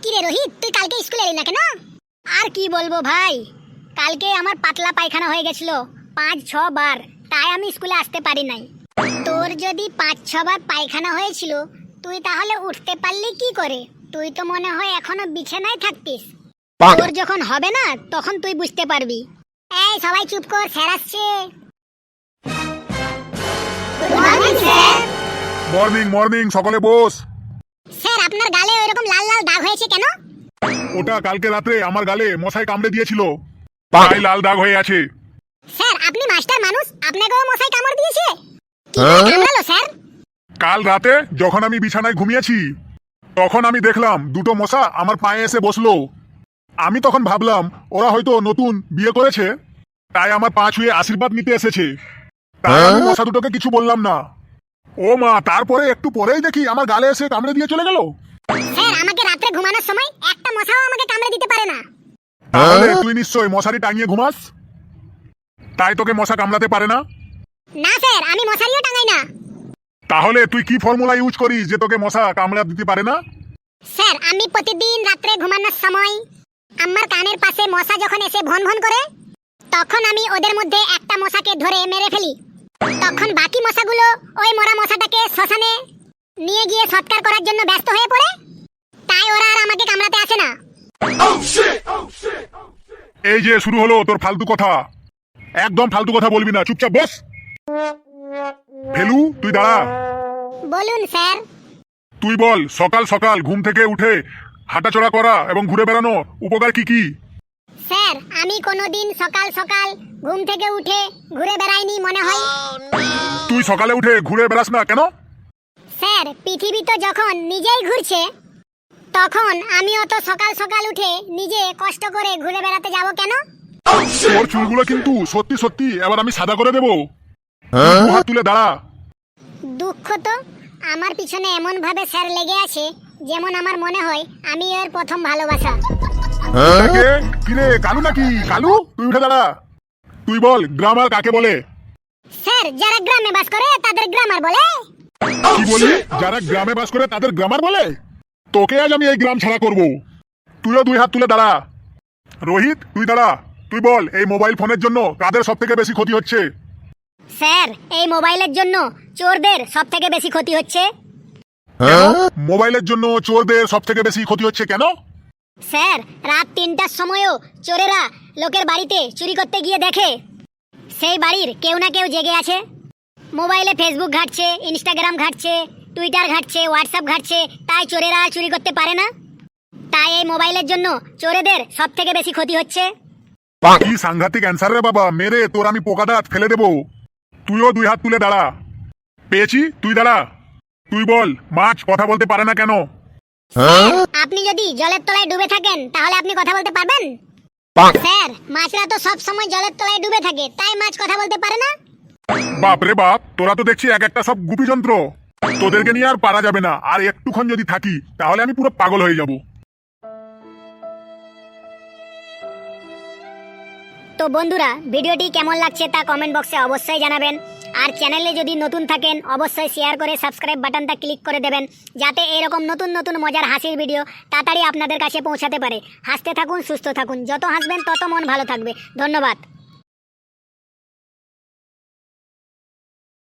কি রে রোহিত, তুই কালকে স্কুলে এলি না কেন? আর কি বলবো ভাই, কালকে আমার পাতলা পায়খানা হয়ে গেছিল 5-6 বার, তাই আমি স্কুলে আসতে পারি নাই। তোর যদি 5-6 বার পায়খানা হয়েছিল, তুই তাহলে উঠতে পারলি কি করে? তুই তো মনে হয় এখনো বিছানায় থাকতিস। তোর যখন হবে না তখন তুই বুঝতে পারবি। এই সবাই চুপ কর, স্যার আসছে। মর্নিং মর্নিং, সকলে বস। স্যার আপনার গালে ওইরকম লাল লাল দাগ হয়েছে কেন? ওটা কালকে রাত্রে আমার গালে মশাই কামড়ে দিয়েছিল, তাই লাল দাগ হয়ে আছে। স্যার আপনি মাস্টার মানুষ, আপনাকেও মশাই কামড় দিয়েছে? কি করে কামড়ালো স্যার? কাল রাতে যখন আমি বিছানায় ঘুমিয়েছি, তখন আমি দেখলাম দুটো মশা আমার পায়ে এসে বসলো। আমি তখন ভাবলাম ওরা হয়তো নতুন বিয়ে করেছে, তাই আমার পা ছুঁয়ে আশীর্বাদ নিতে এসেছে। তাই আমি মশা দুটোকে কিছু বললাম না। ও মা, তারপরে একটু পরেই দেখি আমার গালে এসে কামড়ে দিয়ে চলে গেল। স্যার আমাকে রাতে ঘুমানোর সময় একটা মশাও আমাকে কামড়ে দিতে পারে না। তাহলে তুই নিশ্চয় মশারি টাঙিয়ে ঘুমাস, তাই তোকে মশা কামড়াতে পারে না। না স্যার, আমি মশারিও টাঙাই না। তাহলে তুই কি ফর্মুলা ইউজ করিস যে তোকে মশা কামড়া দিতে পারে না? স্যার আমি প্রতিদিন রাতে ঘুমানোর সময় আমার কানের পাশে মশা যখন এসে ভন ভন করে, তখন আমি ওদের মধ্যে একটা মশাকে ধরে মেরে ফেলি। তখন বাকি মশাগুলো ওই মরা মশাটাকে শ্মশানে নিয়ে গিয়ে সৎকার করার জন্য ব্যস্ত হয়ে পড়ে, তাই ওরা আর আমাকে কামড়াতে আসে না। এই যে শুরু হলো তোর ফালতু কথা। একদম ফালতু কথা বলবি না, চুপচাপ বস। ফেলু, তুই দাঁড়া। বলুন স্যার। তুই বল, সকাল সকাল ঘুম থেকে উঠে হাঁটাচলা করা এবং ঘুরে বেড়ানো উপকার কি কি? স্যার আমি কোনোদিন সকাল সকাল ঘুম থেকে উঠে ঘুরে বেড়াইনি মনে হয়। তুই সকালে উঠে ঘুরে বেড়াস না কেন? স্যার পৃথিবী তো যখন নিজেই ঘুরছে, তখন আমি অত সকাল সকাল উঠে নিজে কষ্ট করে ঘুরে বেড়াতে যাব কেন? তোর চুলগুলো কিন্তু সত্যি সত্যি এবার আমি সাদা করে দেবো। তুই হাত তুলে দাঁড়া। দুঃখ তো, আমার পিছনে এমন ভাবে স্যার লেগে আছে যেমন আমার মনে হয় আমি এর প্রথম ভালোবাসা। কে? কিরে কালু নাকি? কালু, তুই উঠে দাঁড়া। তুই বল, গ্রামার কাকে বলে? স্যার যারা গ্রামে বাস করে তাদের গ্রামার বলে। কি বলি? যারা গ্রামে বাস করে তাদের গ্রামার বলে? তোকে আজ আমি এই গ্রাম ছাড়া করব। তুইও 2 হাত তুলে দাঁড়া। রোহিত, তুই দাঁড়া। তুই বল, এই মোবাইল ফোনের জন্য কাদের সব থেকে বেশি ক্ষতি হচ্ছে? স্যার এই মোবাইলের জন্য চোরদের সব থেকে বেশি ক্ষতি হচ্ছে। মোবাইলের জন্য চোরদের সব থেকে বেশি ক্ষতি হচ্ছে কেন? স্যার রাত 3টার সময়ও চোরেরা লোকের বাড়িতে চুরি করতে গিয়ে দেখে সেই বাড়ির কেউ না কেউ জেগে আছে, মোবাইলে ফেসবুক ঘাঁটছে, ইনস্টাগ্রাম ঘাঁটছে, টুইটার ঘাঁটছে, হোয়াটসঅ্যাপ ঘাঁটছে, তাই চোরেরা আর চুরি করতে পারে না। তাই এই মোবাইলের জন্য চোরেদের সব থেকে বেশি ক্ষতি হচ্ছে। কি সাংঘাতিক অ্যান্সার রে বাবা, মেরে তোর আমি পোকা দাঁত ফেলে দেবো। তুইও 2 হাত তুলে দাঁড়া। পেয়েছি, তুই দাঁড়া। তুই বল, মাছ কথা বলতে পারে না কেন? আপনি যদি জলের তলায় ডুবে থাকেন তাহলে আপনি কথা বলতে পারবেন? স্যার মাছরা তো সব সময় জলের তলায় ডুবে থাকে, তাই মাছ কথা বলতে পারে না। বাপ রে বাপ, তোরা তো দেখছি এক একটা সব গুপি যন্ত্র। তোদেরকে নিয়ে আর পারা যাবে না, আর একটুক্ষণ যদি থাকি তাহলে আমি পুরো পাগল হয়ে যাব। তো বন্ধুরা, ভিডিওটি কেমন লাগছে তা কমেন্ট বক্সে অবশ্যই জানাবেন। আর চ্যানেলে যদি নতুন থাকেন অবশ্যই শেয়ার করে সাবস্ক্রাইব বাটনটা ক্লিক করে দেবেন, যাতে এরকম নতুন নতুন মজার হাসির ভিডিও তাড়াতাড়ি আপনাদের কাছে পৌঁছাতে পারে। হাসতে থাকুন, সুস্থ থাকুন, যত হাসবেন তত মন ভালো থাকবে। ধন্যবাদ।